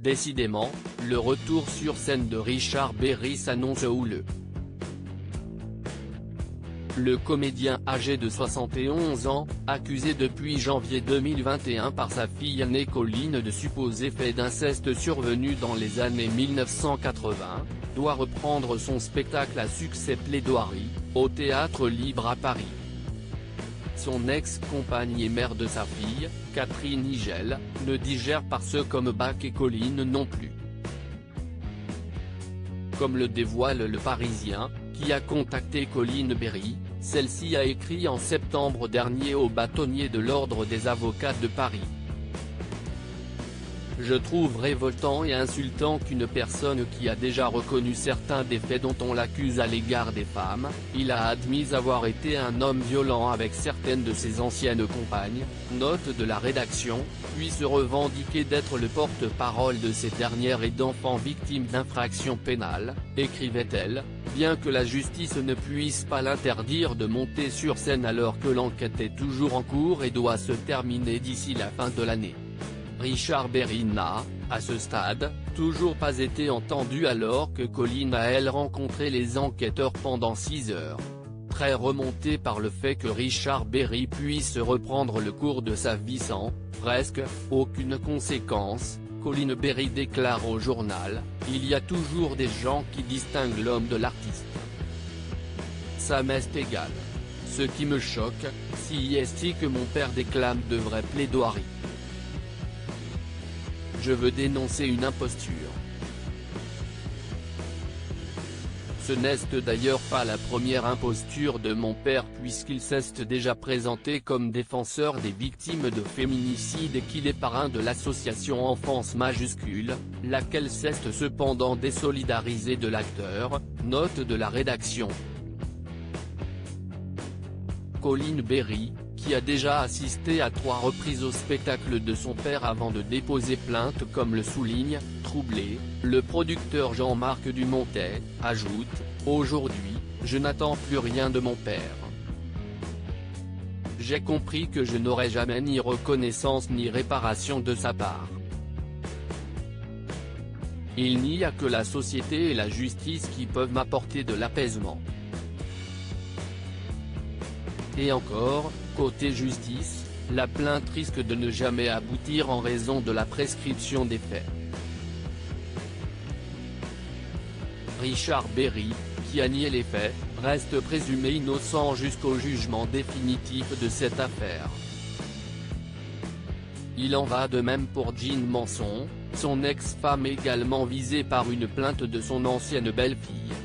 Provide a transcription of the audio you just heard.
Décidément, le retour sur scène de Richard Berry s'annonce houleux. Le comédien âgé de 71 ans, accusé depuis janvier 2021 par sa fille aînée Colline de supposés faits d'inceste survenus dans les années 1980, doit reprendre son spectacle à succès Plaidoirie, au Théâtre Libre à Paris. Son ex-compagne et mère de sa fille, Catherine Higel, ne digère pas ce comeback et Colline non plus. Comme le dévoile Le Parisien, qui a contacté Colline Berry, celle-ci a écrit en septembre dernier au bâtonnier de l'Ordre des avocats de Paris. Je trouve révoltant et insultant qu'une personne qui a déjà reconnu certains des faits dont on l'accuse à l'égard des femmes, il a admis avoir été un homme violent avec certaines de ses anciennes compagnes, note de la rédaction, puisse revendiquer d'être le porte-parole de ces dernières et d'enfants victimes d'infractions pénales, écrivait-elle, bien que la justice ne puisse pas l'interdire de monter sur scène alors que l'enquête est toujours en cours et doit se terminer d'ici la fin de l'année. Richard Berry n'a, à ce stade, toujours pas été entendu alors que Colline a elle rencontré les enquêteurs pendant 6 heures. Très remonté par le fait que Richard Berry puisse reprendre le cours de sa vie sans, presque, aucune conséquence, Colline Berry déclare au journal, « Il y a toujours des gens qui distinguent l'homme de l'artiste. Ça m'est égal. Ce qui me choque, c'est que mon père déclame de vraies plaidoiries. Je veux dénoncer une imposture. Ce n'est d'ailleurs pas la première imposture de mon père puisqu'il s'est déjà présenté comme défenseur des victimes de féminicide et qu'il est parrain de l'association Enfance Majuscule, laquelle s'est cependant désolidarisée de l'acteur, note de la rédaction. Colline Berry, qui a déjà assisté à 3 reprises au spectacle de son père avant de déposer plainte comme le souligne, troublé, le producteur Jean-Marc Dumontet, ajoute, « Aujourd'hui, je n'attends plus rien de mon père. J'ai compris que je n'aurai jamais ni reconnaissance ni réparation de sa part. Il n'y a que la société et la justice qui peuvent m'apporter de l'apaisement. » Et encore, côté justice, la plainte risque de ne jamais aboutir en raison de la prescription des faits. Richard Berry, qui a nié les faits, reste présumé innocent jusqu'au jugement définitif de cette affaire. Il en va de même pour Jean Manson, son ex-femme également visée par une plainte de son ancienne belle-fille.